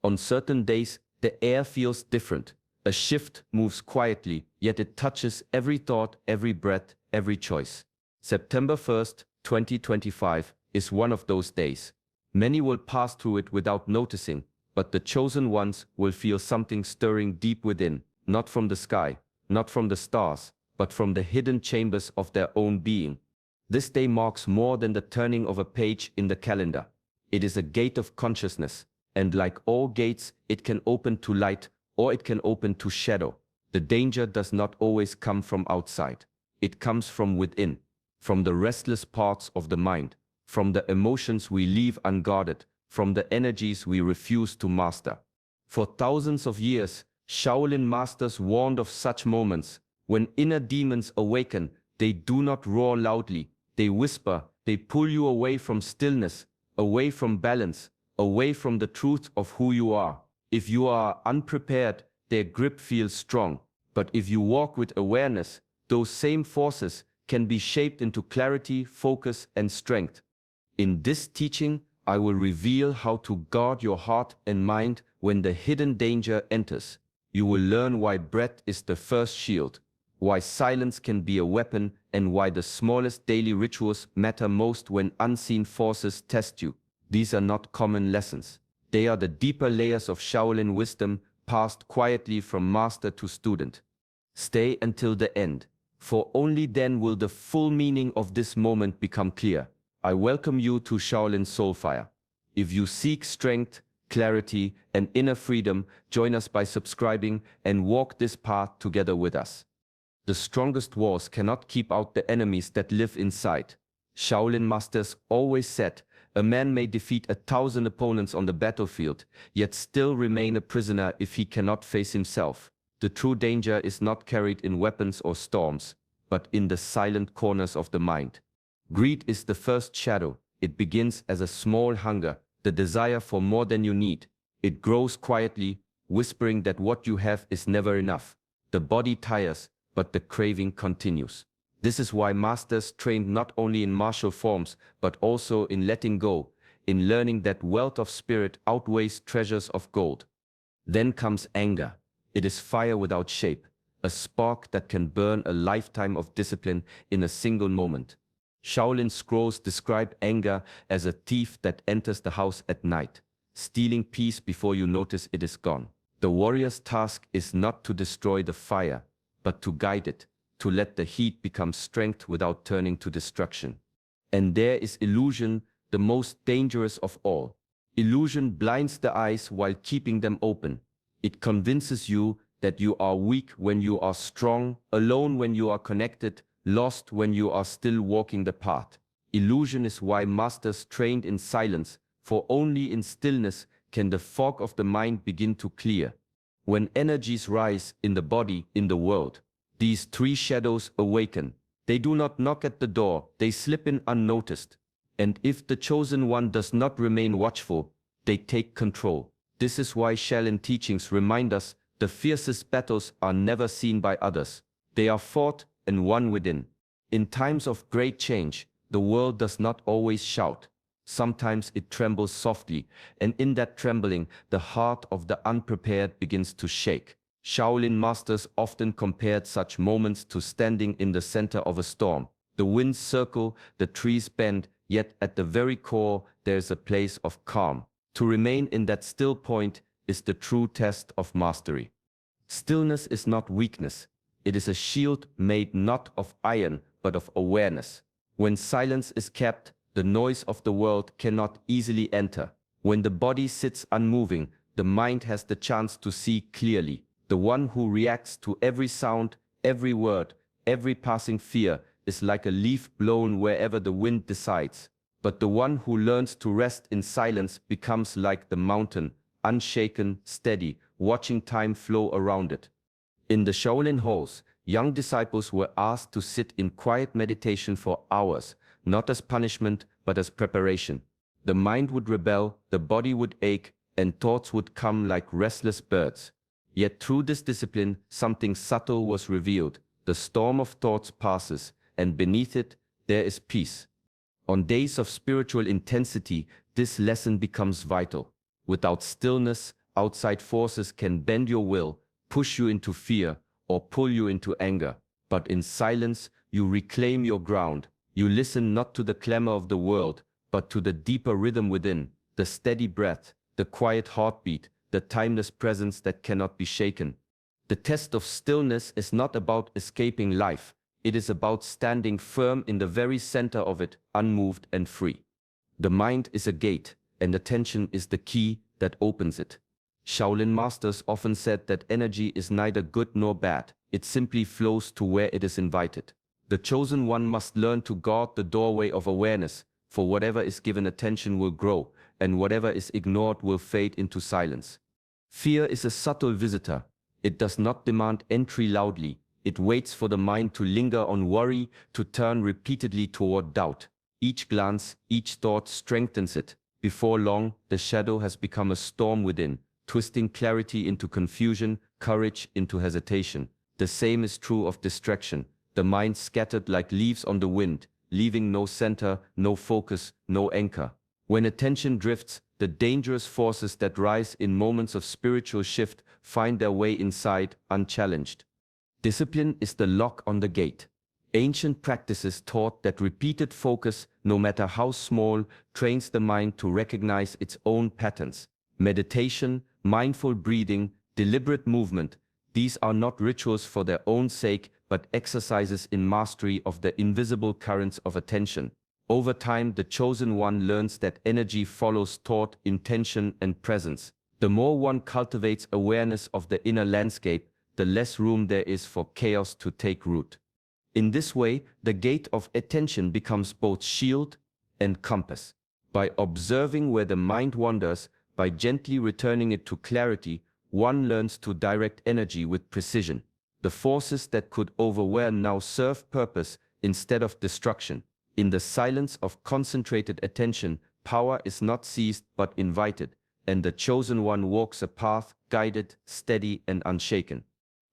On certain days, the air feels different. A shift moves quietly, yet it touches every thought, every breath, every choice. September 1st, 2025 is one of those days. Many will pass through it without noticing, but the chosen ones will feel something stirring deep within, not from the sky, not from the stars, but from the hidden chambers of their own being. This day marks more than the turning of a page in the calendar. It is a gate of consciousness, and like all gates, it can open to light or it can open to shadow. The danger does not always come from outside. It comes from within, from the restless parts of the mind, from the emotions we leave unguarded, from the energies we refuse to master. For thousands of years, Shaolin masters warned of such moments. When inner demons awaken, they do not roar loudly, they whisper, they pull you away from stillness, away from balance, away from the truth of who you are. If you are unprepared, their grip feels strong. But if you walk with awareness, those same forces can be shaped into clarity, focus, and strength. In this teaching, I will reveal how to guard your heart and mind when the hidden danger enters. You will learn why breath is the first shield, why silence can be a weapon, and why the smallest daily rituals matter most when unseen forces test you. These are not common lessons. They are the deeper layers of Shaolin wisdom passed quietly from master to student. Stay until the end, for only then will the full meaning of this moment become clear. I welcome you to Shaolin Soulfire. If you seek strength, clarity, and inner freedom, join us by subscribing and walk this path together with us. The strongest walls cannot keep out the enemies that live inside. Shaolin masters always said, a man may defeat 1,000 opponents on the battlefield, yet still remain a prisoner if he cannot face himself. The true danger is not carried in weapons or storms, but in the silent corners of the mind. Greed is the first shadow. It begins as a small hunger, the desire for more than you need. It grows quietly, whispering that what you have is never enough. The body tires, but the craving continues. This is why masters trained not only in martial forms, but also in letting go, in learning that wealth of spirit outweighs treasures of gold. Then comes anger. It is fire without shape, a spark that can burn a lifetime of discipline in a single moment. Shaolin scrolls describe anger as a thief that enters the house at night, stealing peace before you notice it is gone. The warrior's task is not to destroy the fire, but to guide it, to let the heat become strength without turning to destruction. And there is illusion, the most dangerous of all. Illusion blinds the eyes while keeping them open. It convinces you that you are weak when you are strong, alone when you are connected, lost when you are still walking the path. Illusion is why masters trained in silence, for only in stillness can the fog of the mind begin to clear. When energies rise in the body, in the world, these three shadows awaken. They do not knock at the door, they slip in unnoticed. And if the chosen one does not remain watchful, they take control. This is why Shaolin teachings remind us the fiercest battles are never seen by others. They are fought and won within. In times of great change, the world does not always shout. Sometimes it trembles softly, and in that trembling, the heart of the unprepared begins to shake. Shaolin masters often compared such moments to standing in the center of a storm. The winds circle, the trees bend, yet at the very core there is a place of calm. To remain in that still point is the true test of mastery. Stillness is not weakness. It is a shield made not of iron, but of awareness. When silence is kept, the noise of the world cannot easily enter. When the body sits unmoving, the mind has the chance to see clearly. The one who reacts to every sound, every word, every passing fear is like a leaf blown wherever the wind decides. But the one who learns to rest in silence becomes like the mountain, unshaken, steady, watching time flow around it. In the Shaolin halls, young disciples were asked to sit in quiet meditation for hours, not as punishment, but as preparation. The mind would rebel, the body would ache, and thoughts would come like restless birds. Yet through this discipline, something subtle was revealed. The storm of thoughts passes, and beneath it, there is peace. On days of spiritual intensity, this lesson becomes vital. Without stillness, Outside forces can bend your will, push you into fear, or pull you into anger. But in silence, you reclaim your ground. You listen not to the clamor of the world, but to the deeper rhythm within, the steady breath, the quiet heartbeat, the timeless presence that cannot be shaken. The test of stillness is not about escaping life. It is about standing firm in the very center of it, unmoved and free. The mind is a gate, and attention is the key that opens it. Shaolin masters often said that energy is neither good nor bad. It simply flows to where it is invited. The chosen one must learn to guard the doorway of awareness, for whatever is given attention will grow, and whatever is ignored will fade into silence. Fear is a subtle visitor. It does not demand entry loudly. It waits for the mind to linger on worry, to turn repeatedly toward doubt. Each glance, each thought strengthens it. Before long, the shadow has become a storm within, twisting clarity into confusion, courage into hesitation. The same is true of distraction. The mind scattered like leaves on the wind, leaving no center, no focus, no anchor. When attention drifts, the dangerous forces that rise in moments of spiritual shift find their way inside, unchallenged. Discipline is the lock on the gate. Ancient practices taught that repeated focus, no matter how small, trains the mind to recognize its own patterns. Meditation, mindful breathing, deliberate movement, these are not rituals for their own sake, but exercises in mastery of the invisible currents of attention. Over time, the chosen one learns that energy follows thought, intention, and presence. The more one cultivates awareness of the inner landscape, the less room there is for chaos to take root. In this way, the gate of attention becomes both shield and compass. By observing where the mind wanders, by gently returning it to clarity, one learns to direct energy with precision. The forces that could overwhelm now serve purpose instead of destruction. In the silence of concentrated attention, power is not seized but invited, and the chosen one walks a path guided, steady, and unshaken.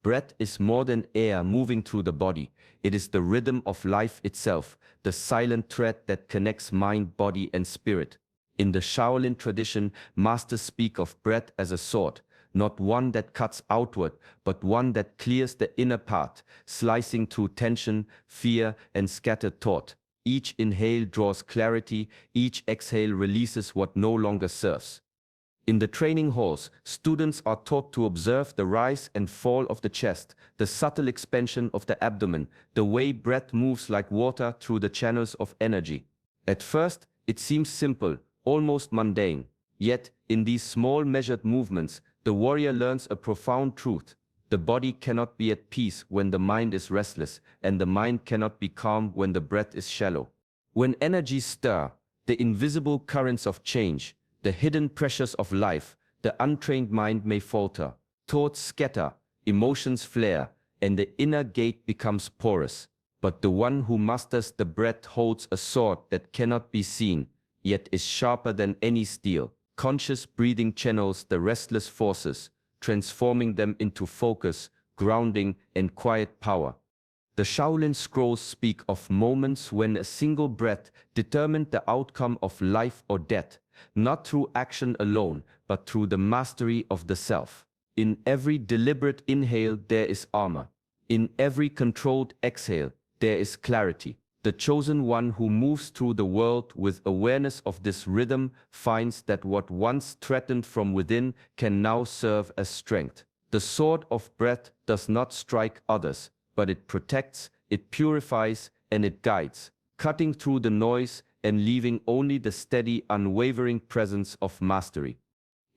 Breath is more than air moving through the body. It is the rhythm of life itself, the silent thread that connects mind, body, and spirit. In the Shaolin tradition, masters speak of breath as a sword, not one that cuts outward, but one that clears the inner path, slicing through tension, fear, and scattered thought. Each inhale draws clarity, each exhale releases what no longer serves. In the training halls, students are taught to observe the rise and fall of the chest, the subtle expansion of the abdomen, the way breath moves like water through the channels of energy. At first, it seems simple, almost mundane. Yet, in these small measured movements, the warrior learns a profound truth. The body cannot be at peace when the mind is restless, and the mind cannot be calm when the breath is shallow. When energies stir, the invisible currents of change, the hidden pressures of life, the untrained mind may falter, thoughts scatter, emotions flare, and the inner gate becomes porous. But the one who masters the breath holds a sword that cannot be seen, yet is sharper than any steel. Conscious breathing channels the restless forces, transforming them into focus, grounding, and quiet power. The Shaolin scrolls speak of moments when a single breath determined the outcome of life or death, not through action alone, but through the mastery of the self. In every deliberate inhale there is armor. In every controlled exhale there is clarity. The chosen one who moves through the world with awareness of this rhythm finds that what once threatened from within can now serve as strength. The sword of breath does not strike others, but it protects, it purifies, and it guides, cutting through the noise and leaving only the steady, unwavering presence of mastery.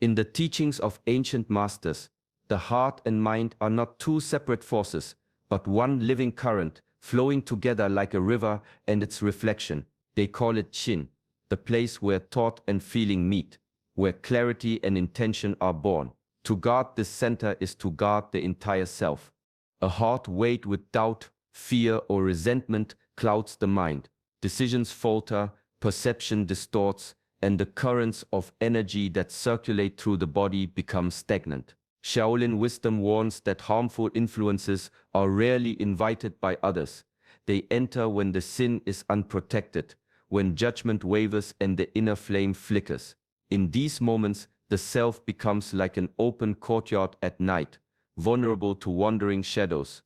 In the teachings of ancient masters, the heart and mind are not two separate forces, but one living current, flowing together like a river and its reflection. They call it Qin, the place where thought and feeling meet, where clarity and intention are born. To guard this center is to guard the entire self. A heart weighted with doubt, fear, or resentment clouds the mind. Decisions falter, perception distorts, and the currents of energy that circulate through the body become stagnant. Shaolin wisdom warns that harmful influences are rarely invited by others. They enter when the sin is unprotected, when judgment wavers and the inner flame flickers. In these moments, the self becomes like an open courtyard at night, vulnerable to wandering shadows.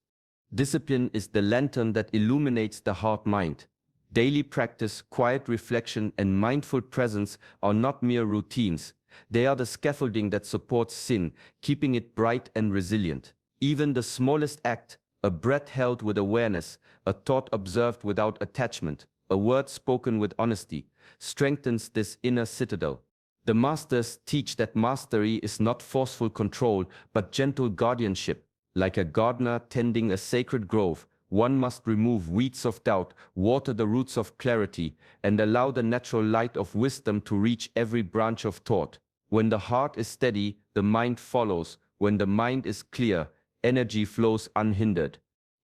Discipline is the lantern that illuminates the heart-mind. Daily practice, quiet reflection, and mindful presence are not mere routines. They are the scaffolding that supports sin, keeping it bright and resilient. Even the smallest act, a breath held with awareness, a thought observed without attachment, a word spoken with honesty, strengthens this inner citadel. The masters teach that mastery is not forceful control, but gentle guardianship. Like a gardener tending a sacred grove, one must remove weeds of doubt, water the roots of clarity, and allow the natural light of wisdom to reach every branch of thought. When the heart is steady, the mind follows. When the mind is clear, energy flows unhindered.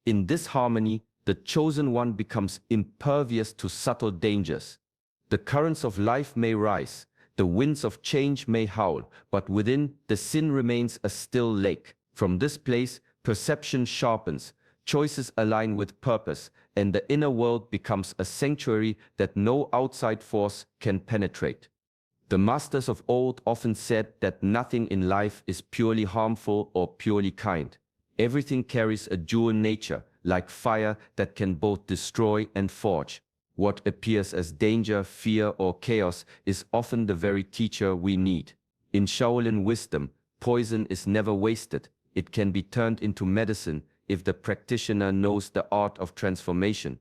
In this harmony, the chosen one becomes impervious to subtle dangers. The currents of life may rise, the winds of change may howl, but within, the sin remains a still lake. From this place, perception sharpens, choices align with purpose, and the inner world becomes a sanctuary that no outside force can penetrate. The masters of old often said that nothing in life is purely harmful or purely kind. Everything carries a dual nature, like fire that can both destroy and forge. What appears as danger, fear, or chaos is often the very teacher we need. In Shaolin wisdom, poison is never wasted. It can be turned into medicine if the practitioner knows the art of transformation.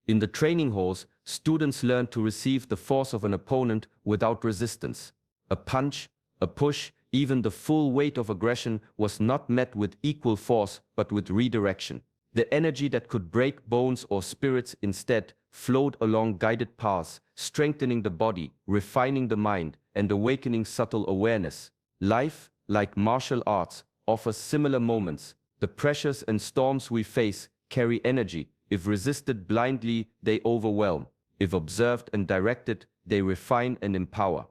In the training halls, students learn to receive the force of an opponent without resistance. A punch, a push, even the full weight of aggression was not met with equal force but with redirection. The energy that could break bones or spirits instead flowed along guided paths, strengthening the body, refining the mind, and awakening subtle awareness. Life, like martial arts, offers similar moments. The pressures and storms we face carry energy. If resisted blindly, they overwhelm. If observed and directed, they refine and empower.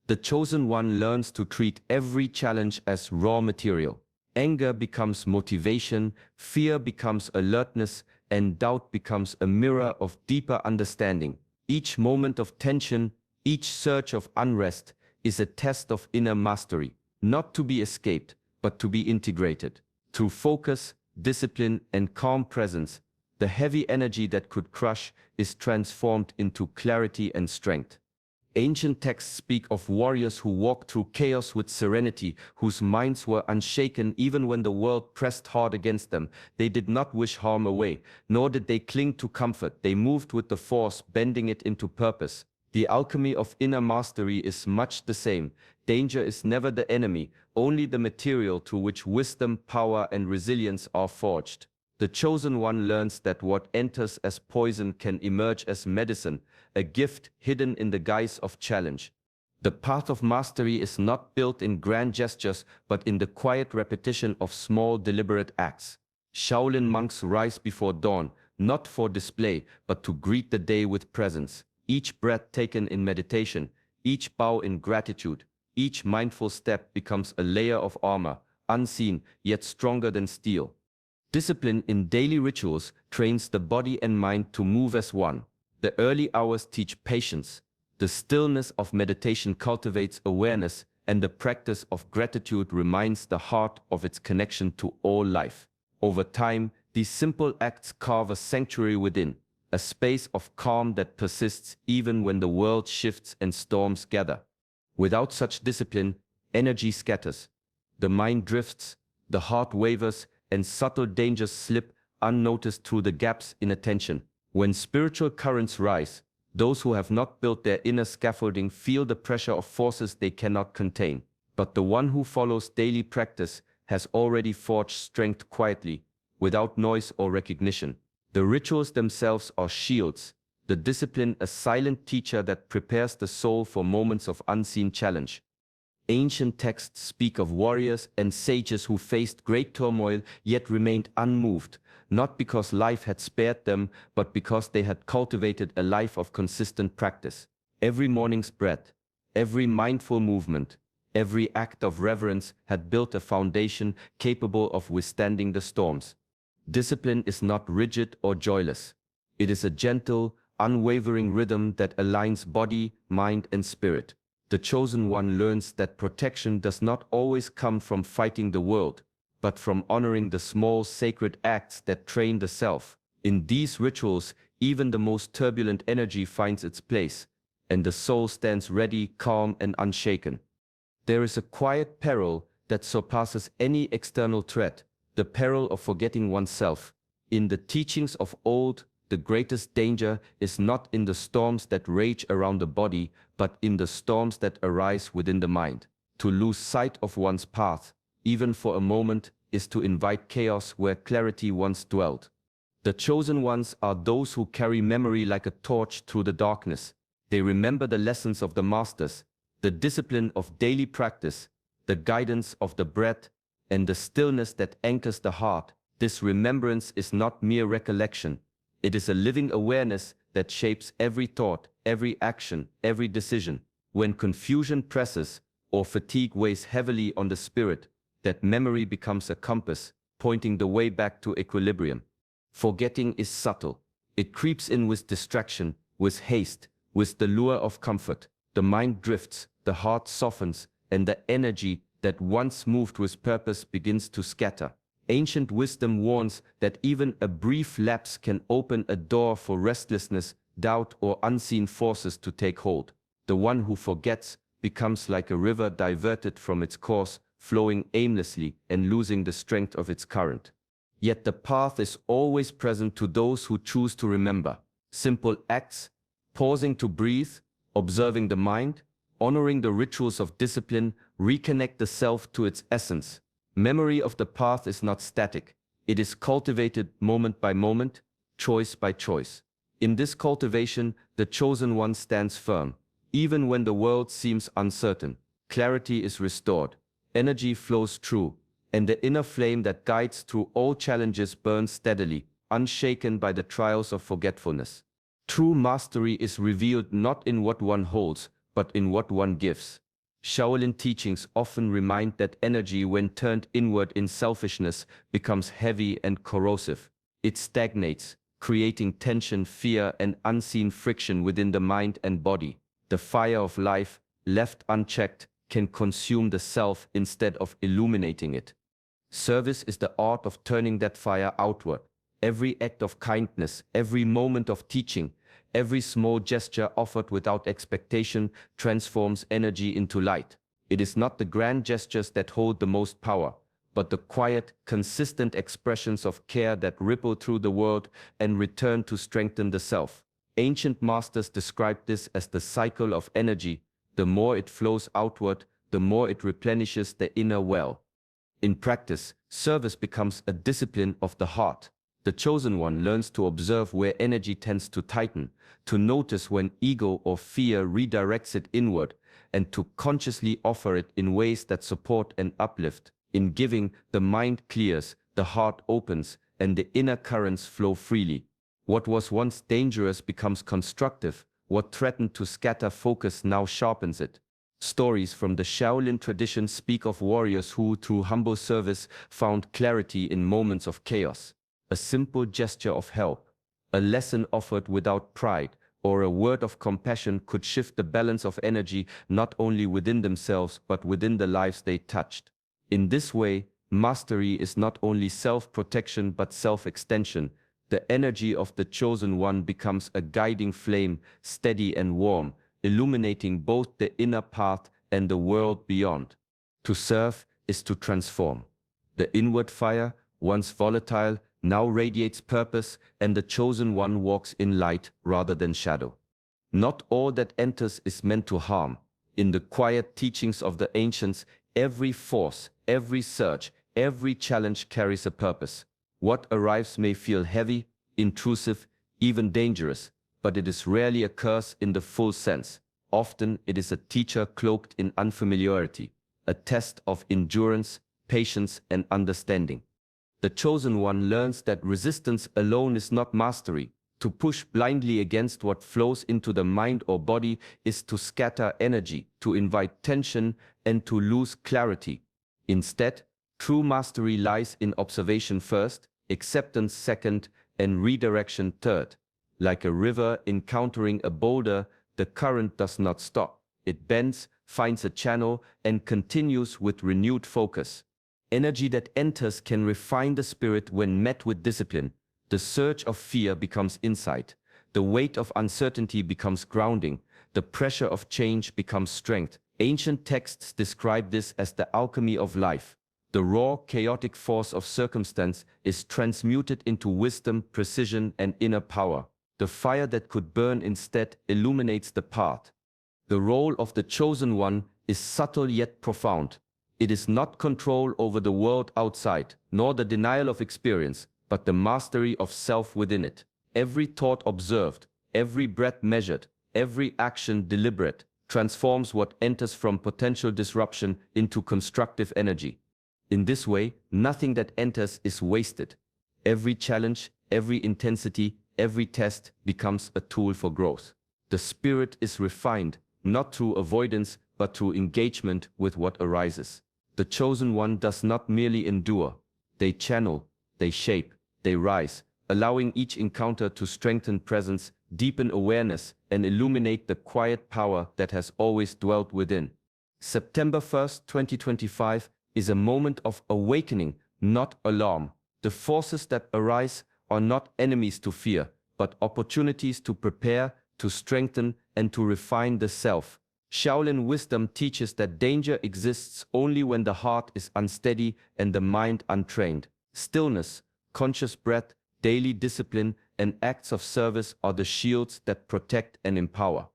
The chosen one learns to treat every challenge as raw material. Anger becomes motivation, fear becomes alertness, and doubt becomes a mirror of deeper understanding. Each moment of tension, each surge of unrest, is a test of inner mastery, not to be escaped, but to be integrated. Through focus, discipline, and calm presence, the heavy energy that could crush is transformed into clarity and strength. Ancient texts speak of warriors who walked through chaos with serenity, whose minds were unshaken even when the world pressed hard against them. They did not wish harm away, nor did they cling to comfort. They moved with the force, bending it into purpose. The alchemy of inner mastery is much the same. Danger is never the enemy, only the material through which wisdom, power, and resilience are forged. The chosen one learns that what enters as poison can emerge as medicine, a gift hidden in the guise of challenge. The path of mastery is not built in grand gestures, but in the quiet repetition of small, deliberate acts. Shaolin monks rise before dawn, not for display, but to greet the day with presence. Each breath taken in meditation, each bow in gratitude, each mindful step becomes a layer of armor, unseen, yet stronger than steel. Discipline in daily rituals trains the body and mind to move as one. The early hours teach patience. The stillness of meditation cultivates awareness, and the practice of gratitude reminds the heart of its connection to all life. Over time, these simple acts carve a sanctuary within, a space of calm that persists even when the world shifts and storms gather. Without such discipline, energy scatters. The mind drifts, the heart wavers, and subtle dangers slip unnoticed through the gaps in attention. When spiritual currents rise, those who have not built their inner scaffolding feel the pressure of forces they cannot contain. But the one who follows daily practice has already forged strength quietly, without noise or recognition. The rituals themselves are shields, the discipline a silent teacher that prepares the soul for moments of unseen challenge. Ancient texts speak of warriors and sages who faced great turmoil yet remained unmoved, not because life had spared them, but because they had cultivated a life of consistent practice. Every morning's breath, every mindful movement, every act of reverence had built a foundation capable of withstanding the storms. Discipline is not rigid or joyless. It is a gentle, unwavering rhythm that aligns body, mind, and spirit. The chosen one learns that protection does not always come from fighting the world, but from honoring the small sacred acts that train the self. In these rituals, even the most turbulent energy finds its place, and the soul stands ready, calm, and unshaken. There is a quiet peril that surpasses any external threat, the peril of forgetting oneself. In the teachings of old, the greatest danger is not in the storms that rage around the body, but in the storms that arise within the mind. To lose sight of one's path, even for a moment, is to invite chaos where clarity once dwelt. The chosen ones are those who carry memory like a torch through the darkness. They remember the lessons of the masters, the discipline of daily practice, the guidance of the breath, and the stillness that anchors the heart. This remembrance is not mere recollection. It is a living awareness that shapes every thought, every action, every decision. When confusion presses or fatigue weighs heavily on the spirit, that memory becomes a compass, pointing the way back to equilibrium. Forgetting is subtle. It creeps in with distraction, with haste, with the lure of comfort. The mind drifts, the heart softens, and the energy that once moved with purpose begins to scatter. Ancient wisdom warns that even a brief lapse can open a door for restlessness, doubt, or unseen forces to take hold. The one who forgets becomes like a river diverted from its course, flowing aimlessly and losing the strength of its current. Yet the path is always present to those who choose to remember. Simple acts, pausing to breathe, observing the mind, honoring the rituals of discipline, reconnect the self to its essence. Memory of the path is not static. It is cultivated moment by moment, choice by choice. In this cultivation, the chosen one stands firm. Even when the world seems uncertain, clarity is restored, energy flows through, and the inner flame that guides through all challenges burns steadily, unshaken by the trials of forgetfulness. True mastery is revealed not in what one holds, but in what one gives. Shaolin teachings often remind that energy, when turned inward in selfishness, becomes heavy and corrosive. It stagnates, creating tension, fear, and unseen friction within the mind and body. The fire of life, left unchecked, can consume the self instead of illuminating it. Service is the art of turning that fire outward. Every act of kindness, every moment of teaching, every small gesture offered without expectation transforms energy into light. It is not the grand gestures that hold the most power, but the quiet, consistent expressions of care that ripple through the world and return to strengthen the self. Ancient masters described this as the cycle of energy. The more it flows outward, the more it replenishes the inner well. In practice, service becomes a discipline of the heart. The chosen one learns to observe where energy tends to tighten, to notice when ego or fear redirects it inward, and to consciously offer it in ways that support and uplift. In giving, the mind clears, the heart opens, and the inner currents flow freely. What was once dangerous becomes constructive. What threatened to scatter focus now sharpens it. Stories from the Shaolin tradition speak of warriors who, through humble service, found clarity in moments of chaos. A simple gesture of help, a lesson offered without pride, or a word of compassion could shift the balance of energy not only within themselves but within the lives they touched. In this way, mastery is not only self-protection but self-extension. The energy of the chosen one becomes a guiding flame, steady and warm, illuminating both the inner path and the world beyond. To serve is to transform. The inward fire, once volatile, now radiates purpose, and the chosen one walks in light rather than shadow. Not all that enters is meant to harm. In the quiet teachings of the ancients, every force, every surge, every challenge carries a purpose. What arrives may feel heavy, intrusive, even dangerous, but it is rarely a curse in the full sense. Often it is a teacher cloaked in unfamiliarity, a test of endurance, patience, and understanding. The chosen one learns that resistance alone is not mastery. To push blindly against what flows into the mind or body is to scatter energy, to invite tension, and to lose clarity. Instead, true mastery lies in observation first, acceptance second, and redirection third. Like a river encountering a boulder, the current does not stop. It bends, finds a channel, and continues with renewed focus. Energy that enters can refine the spirit when met with discipline. The surge of fear becomes insight. The weight of uncertainty becomes grounding. The pressure of change becomes strength. Ancient texts describe this as the alchemy of life. The raw, chaotic force of circumstance is transmuted into wisdom, precision, and inner power. The fire that could burn instead illuminates the path. The role of the chosen one is subtle yet profound. It is not control over the world outside, nor the denial of experience, but the mastery of self within it. Every thought observed, every breath measured, every action deliberate, transforms what enters from potential disruption into constructive energy. In this way, nothing that enters is wasted. Every challenge, every intensity, every test becomes a tool for growth. The spirit is refined, not through avoidance, but through engagement with what arises. The chosen one does not merely endure. They channel, they shape, they rise, allowing each encounter to strengthen presence, deepen awareness, and illuminate the quiet power that has always dwelt within. September 1st, 2025 is a moment of awakening, not alarm. The forces that arise are not enemies to fear, but opportunities to prepare, to strengthen, and to refine the self. Shaolin wisdom teaches that danger exists only when the heart is unsteady and the mind untrained. Stillness, conscious breath, daily discipline, and acts of service are the shields that protect and empower.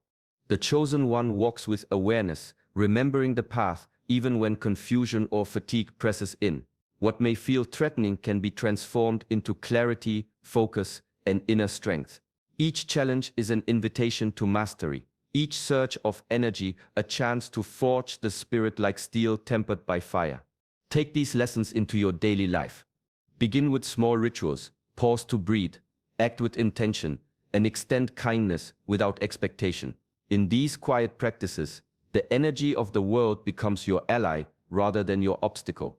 The chosen one walks with awareness, remembering the path, even when confusion or fatigue presses in. What may feel threatening can be transformed into clarity, focus, and inner strength. Each challenge is an invitation to mastery. Each surge of energy a chance to forge the spirit like steel tempered by fire. Take these lessons into your daily life. Begin with small rituals, pause to breathe, act with intention, and extend kindness without expectation. In these quiet practices, the energy of the world becomes your ally rather than your obstacle.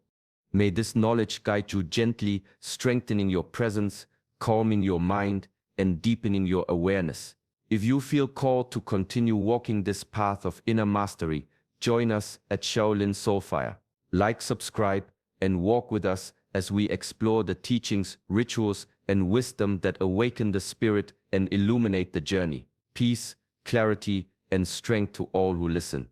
May this knowledge guide you gently, strengthening your presence, calming your mind, and deepening your awareness. If you feel called to continue walking this path of inner mastery, join us at Shaolin Soulfire. Like, subscribe, and walk with us as we explore the teachings, rituals, and wisdom that awaken the spirit and illuminate the journey. Peace, clarity, and strength to all who listen.